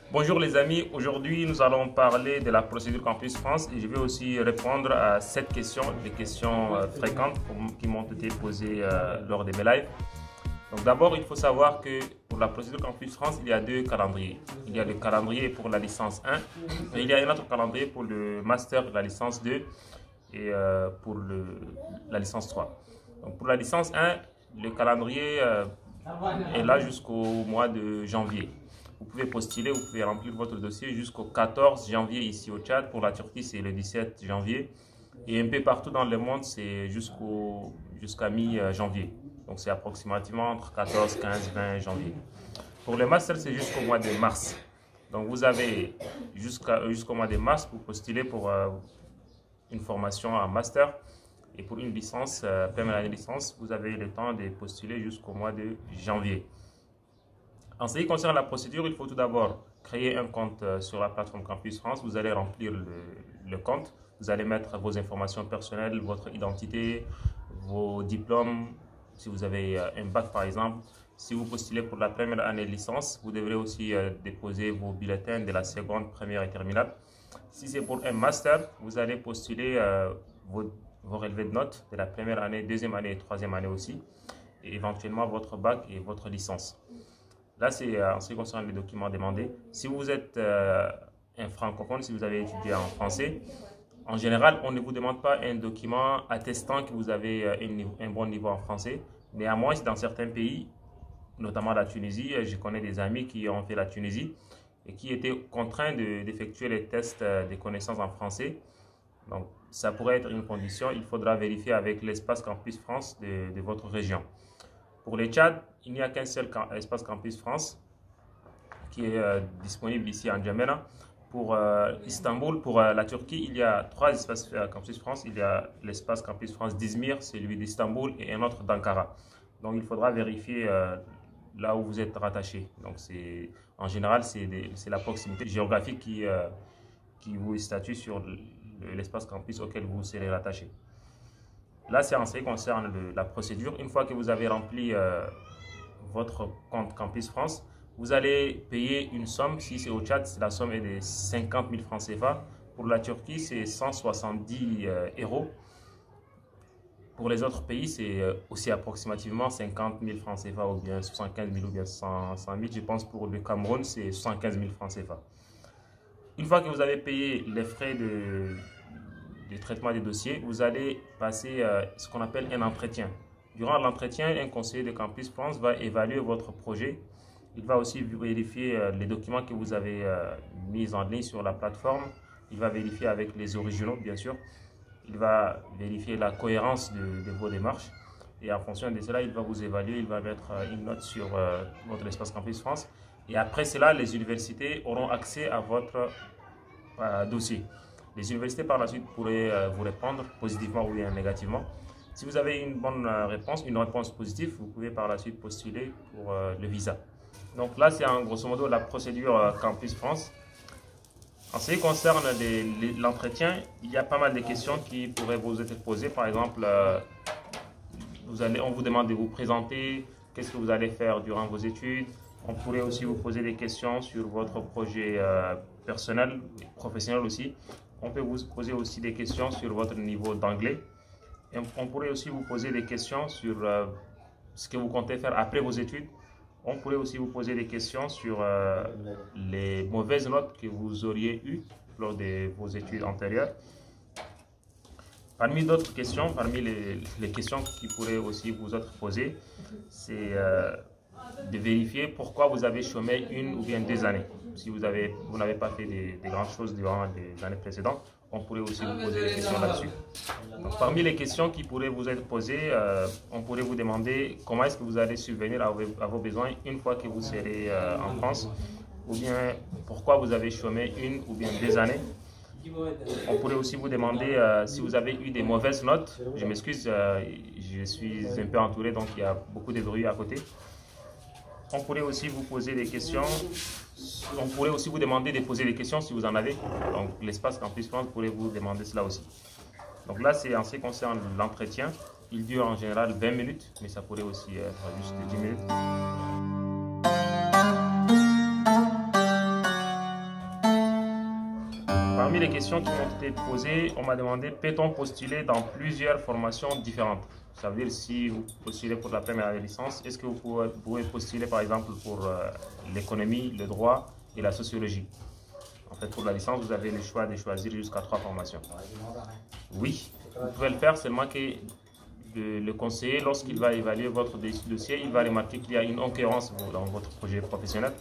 Bonjour les amis, aujourd'hui nous allons parler de la procédure Campus France et je vais aussi répondre à cette question, des questions fréquentes qui m'ont été posées lors de mes lives. Donc d'abord, il faut savoir que pour la procédure Campus France, il y a deux calendriers. Il y a le calendrier pour la licence 1 et il y a un autre calendrier pour le master de la licence 2 et pour la licence 3. Donc pour la licence 1, le calendrier est là jusqu'au mois de janvier. Vous pouvez postuler, vous pouvez remplir votre dossier jusqu'au 14 janvier ici au Tchad. Pour la Turquie, c'est le 17 janvier. Et un peu partout dans le monde, c'est jusqu'à mi-janvier. Donc c'est approximativement entre 14, 15, 20 janvier. Pour le master, c'est jusqu'au mois de mars. Donc vous avez jusqu'au mois de mars pour postuler pour une formation en master. Et pour une licence, première année de licence, vous avez le temps de postuler jusqu'au mois de janvier. En ce qui concerne la procédure, il faut tout d'abord créer un compte sur la plateforme Campus France. Vous allez remplir le compte. Vous allez mettre vos informations personnelles, votre identité, vos diplômes, si vous avez un bac par exemple. Si vous postulez pour la première année de licence, vous devrez aussi déposer vos bulletins de la seconde, première et terminale. Si c'est pour un master, vous allez postuler vos relevés de notes de la première année, deuxième année et troisième année aussi, et éventuellement votre bac et votre licence. Là, c'est en ce qui concerne les documents demandés. Si vous êtes un francophone, si vous avez étudié en français, en général, on ne vous demande pas un document attestant que vous avez un bon niveau en français. Néanmoins, dans certains pays, notamment la Tunisie, je connais des amis qui ont fait la Tunisie et qui étaient contraints d'effectuer les tests de connaissances en français. Donc, ça pourrait être une condition. Il faudra vérifier avec l'espace Campus France de votre région. Pour les Tchad, il n'y a qu'un seul espace Campus France qui est disponible ici en Djamena. Pour Istanbul, pour la Turquie, il y a trois espaces Campus France. Il y a l'espace Campus France d'Izmir, celui d'Istanbul et un autre d'Ankara. Donc il faudra vérifier là où vous êtes rattaché. Donc en général, c'est la proximité géographique qui vous statue sur l'espace campus auquel vous serez rattaché. Là, c'est en ce qui concerne la procédure. Une fois que vous avez rempli votre compte Campus France, vous allez payer une somme. Si c'est au Tchad, la somme est de 50 000 francs CFA. Pour la Turquie, c'est 170 euros. Pour les autres pays, c'est aussi approximativement 50 000 francs CFA ou bien 75 000 ou bien 100 000. Je pense pour le Cameroun, c'est 75 000 francs CFA. Une fois que vous avez payé les frais de traitement des dossiers, vous allez passer ce qu'on appelle un entretien. Durant l'entretien, un conseiller de Campus France va évaluer votre projet. Il va aussi vérifier les documents que vous avez mis en ligne sur la plateforme. Il va vérifier avec les originaux, bien sûr. Il va vérifier la cohérence de vos démarches. Et en fonction de cela, il va vous évaluer. Il va mettre une note sur votre espace Campus France. Et après cela, les universités auront accès à votre dossier. Les universités par la suite pourraient vous répondre positivement ou bien négativement. Si vous avez une bonne réponse, une réponse positive, vous pouvez par la suite postuler pour le visa. Donc là, c'est en grosso modo la procédure Campus France. En ce qui concerne l'entretien, il y a pas mal de questions qui pourraient vous être posées. Par exemple, on vous demande de vous présenter, qu'est-ce que vous allez faire durant vos études. On pourrait aussi vous poser des questions sur votre projet personnel, professionnel aussi. On peut vous poser aussi des questions sur votre niveau d'anglais. Et on pourrait aussi vous poser des questions sur ce que vous comptez faire après vos études. On pourrait aussi vous poser des questions sur les mauvaises notes que vous auriez eues lors de vos études antérieures. Parmi d'autres questions, parmi les questions qui pourraient aussi vous être posées, c'est de vérifier pourquoi vous avez chômé une ou bien 2 années. Si vous n'avez pas fait des grandes choses durant les années précédentes, on pourrait aussi vous poser des questions là-dessus. Parmi les questions qui pourraient vous être posées, on pourrait vous demander comment est-ce que vous allez subvenir à vos besoins une fois que vous serez en France, ou bien pourquoi vous avez chômé une ou bien 2 années. On pourrait aussi vous demander si vous avez eu des mauvaises notes. Je m'excuse, je suis un peu entouré, donc il y a beaucoup de bruit à côté. On pourrait aussi vous poser des questions. On pourrait aussi vous demander de poser des questions si vous en avez. Donc l'espace Campus France pourrait vous demander cela aussi. Donc là, c'est en ce qui concerne l'entretien. Il dure en général 20 minutes, mais ça pourrait aussi être juste 10 minutes. Parmi les questions qui m'ont été posées, on m'a demandé, peut-on postuler dans plusieurs formations différentes? Ça veut dire, si vous postulez pour la première année de licence, est-ce que vous pouvez postuler par exemple pour l'économie, le droit et la sociologie? En fait, pour la licence, vous avez le choix de choisir jusqu'à 3 formations. Oui, vous pouvez le faire, seulement que le conseiller, lorsqu'il va évaluer votre dossier, il va remarquer qu'il y a une concurrence dans votre projet professionnel.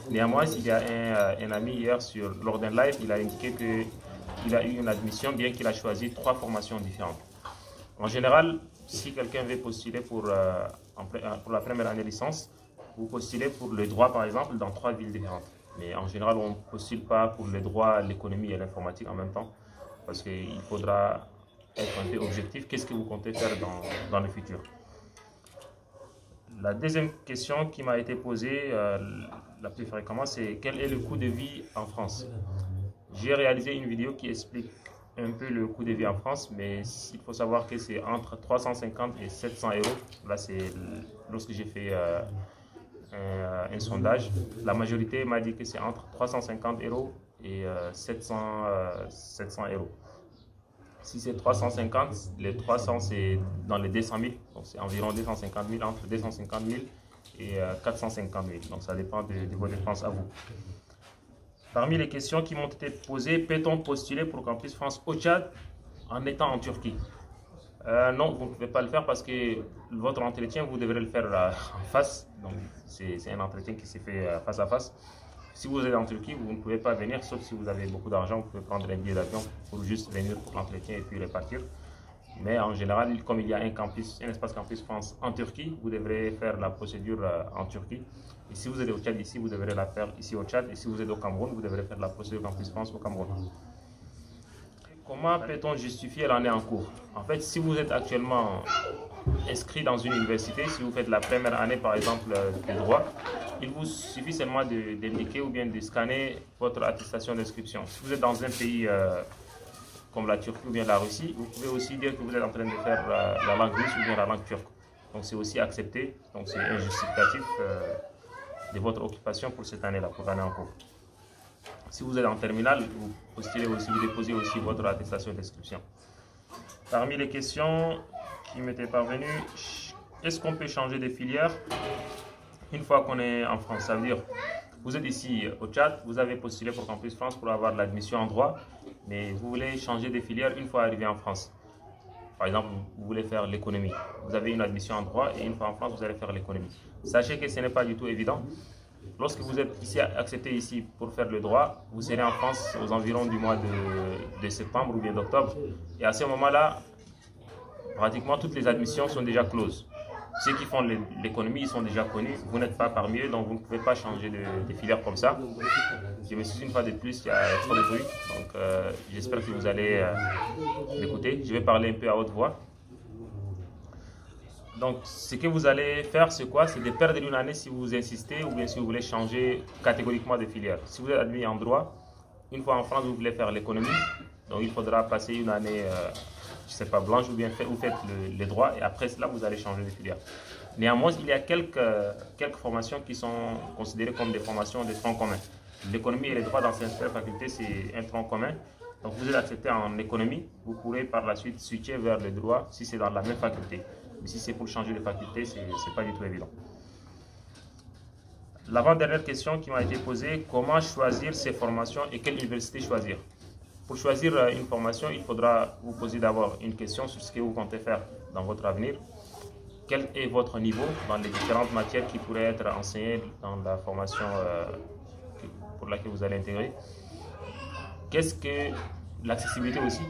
Néanmoins, il y a un ami hier lors d'un live, il a indiqué qu'il a eu une admission, bien qu'il a choisi 3 formations différentes. En général, si quelqu'un veut postuler pour la première année de licence, vous postulez pour le droit par exemple dans 3 villes différentes. Mais en général, on ne postule pas pour le droit, l'économie et l'informatique en même temps, parce qu'il faudra être un peu objectif. Qu'est-ce que vous comptez faire dans le futur? La deuxième question qui m'a été posée la plus fréquemment, c'est quel est le coût de vie en France? J'ai réalisé une vidéo qui explique un peu le coût de vie en France, mais il faut savoir que c'est entre 350 et 700 euros. Là, c'est lorsque j'ai fait un sondage. La majorité m'a dit que c'est entre 350 euros et 700 euros. Si c'est 350, les 300 c'est dans les 200 000, donc c'est environ 250 000, entre 250 000 et 450 000, donc ça dépend de vos dépenses à vous. Parmi les questions qui m'ont été posées, peut-on postuler pour Campus France au Tchad en étant en Turquie? Non, vous ne pouvez pas le faire parce que votre entretien, vous devrez le faire en face, donc c'est un entretien qui s'est fait face à face. Si vous êtes en Turquie, vous ne pouvez pas venir, sauf si vous avez beaucoup d'argent, vous pouvez prendre un billet d'avion pour juste venir pour l'entretien et puis repartir. Mais en général, comme il y a un espace Campus France en Turquie, vous devrez faire la procédure en Turquie. Et si vous êtes au Tchad ici, vous devrez la faire ici au Tchad. Et si vous êtes au Cameroun, vous devrez faire la procédure Campus France au Cameroun. Comment peut-on justifier l'année en cours? En fait, si vous êtes actuellement inscrit dans une université, si vous faites la première année par exemple de droit, il vous suffit seulement d'indiquer ou bien de scanner votre attestation d'inscription. Si vous êtes dans un pays comme la Turquie ou bien la Russie, vous pouvez aussi dire que vous êtes en train de faire la langue russe ou bien la langue turque. Donc c'est aussi accepté, donc c'est un justificatif de votre occupation pour cette année-là, pour l'année en cours. Si vous êtes en terminale, vous postulez aussi, vous déposez aussi votre attestation d'inscription. Parmi les questions qui m'étaient parvenues, est-ce qu'on peut changer de filière une fois qu'on est en France? Ça veut dire, vous êtes ici au Tchad, vous avez postulé pour Campus France pour avoir l'admission en droit, mais vous voulez changer de filière une fois arrivé en France. Par exemple, vous voulez faire l'économie. Vous avez une admission en droit et une fois en France, vous allez faire l'économie. Sachez que ce n'est pas du tout évident. Lorsque vous êtes ici, accepté ici pour faire le droit, vous serez en France aux environs du mois de septembre ou bien d'octobre. Et à ce moment-là, pratiquement toutes les admissions sont déjà closes. Ceux qui font l'économie, ils sont déjà connus. Vous n'êtes pas parmi eux, donc vous ne pouvez pas changer de filière comme ça. Je m'excuse une fois de plus, il y a trop de bruit. Donc j'espère que vous allez m'écouter. Je vais parler un peu à haute voix. Donc, ce que vous allez faire, c'est quoi? C'est de perdre une année si vous insistez ou bien si vous voulez changer catégoriquement de filière. Si vous êtes admis en droit, une fois en France, vous voulez faire l'économie. Donc, il faudra passer une année, je ne sais pas, blanche ou bien vous faites le droit et après cela, vous allez changer de filière. Néanmoins, il y a quelques formations qui sont considérées comme des formations de tronc commun. L'économie et le droit dans certaines facultés, c'est un tronc commun. Donc, vous êtes accepté en économie, vous pourrez par la suite switcher vers le droit si c'est dans la même faculté. Mais si c'est pour changer de faculté, ce n'est pas du tout évident. L'avant-dernière question qui m'a été posée, comment choisir ces formations et quelle université choisir? Pour choisir une formation, il faudra vous poser d'abord une question sur ce que vous comptez faire dans votre avenir. Quel est votre niveau dans les différentes matières qui pourraient être enseignées dans la formation pour laquelle vous allez intégrer? Qu'est-ce que l'accessibilité aussi?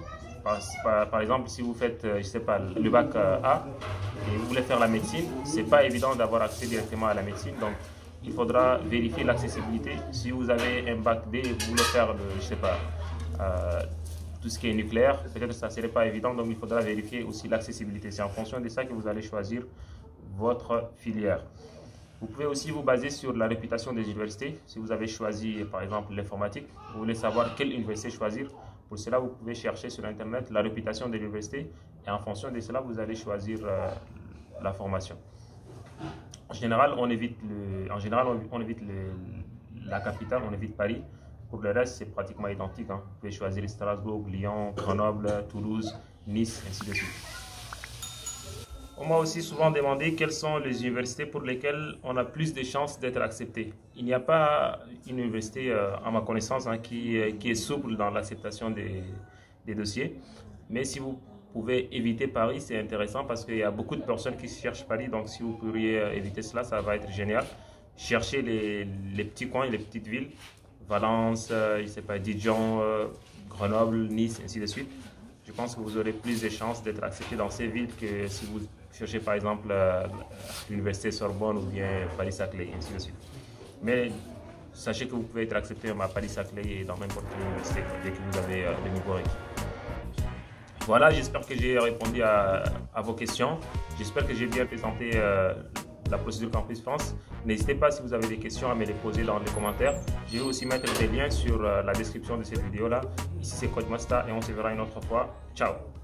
Par exemple, si vous faites, je sais pas, le bac A et vous voulez faire la médecine, c'est pas évident d'avoir accès directement à la médecine. Donc, il faudra vérifier l'accessibilité. Si vous avez un bac D et vous voulez faire, je sais pas, tout ce qui est nucléaire, peut-être que ça ne serait pas évident. Donc, il faudra vérifier aussi l'accessibilité. C'est en fonction de ça que vous allez choisir votre filière. Vous pouvez aussi vous baser sur la réputation des universités. Si vous avez choisi, par exemple, l'informatique, vous voulez savoir quelle université choisir. Pour cela, vous pouvez chercher sur Internet la réputation de l'université et en fonction de cela, vous allez choisir la formation. En général, on évite la capitale, on évite Paris Pour le reste, c'est pratiquement identique. Vous pouvez choisir Strasbourg, Lyon, Grenoble, Toulouse, Nice, ainsi de suite. On m'a aussi souvent demandé quelles sont les universités pour lesquelles on a plus de chances d'être accepté. Il n'y a pas une université, à ma connaissance, qui est souple dans l'acceptation des dossiers. Mais si vous pouvez éviter Paris, c'est intéressant parce qu'il y a beaucoup de personnes qui cherchent Paris. Donc si vous pourriez éviter cela, ça va être génial. Cherchez les petits coins, les petites villes. Valence, je sais pas, Dijon, Grenoble, Nice, ainsi de suite. Je pense que vous aurez plus de chances d'être accepté dans ces villes que si vous cherchez par exemple l'université Sorbonne ou bien Paris-Saclay, ainsi de suite. Mais sachez que vous pouvez être accepté à Paris-Saclay et dans n'importe quelle université dès que vous avez le niveau requis. Voilà, j'espère que j'ai répondu à vos questions. J'espère que j'ai bien présenté la procédure Campus France. N'hésitez pas, si vous avez des questions, à me les poser dans les commentaires. Je vais aussi mettre des liens sur la description de cette vidéo-là. Ici, c'est Codemasta et on se verra une autre fois. Ciao!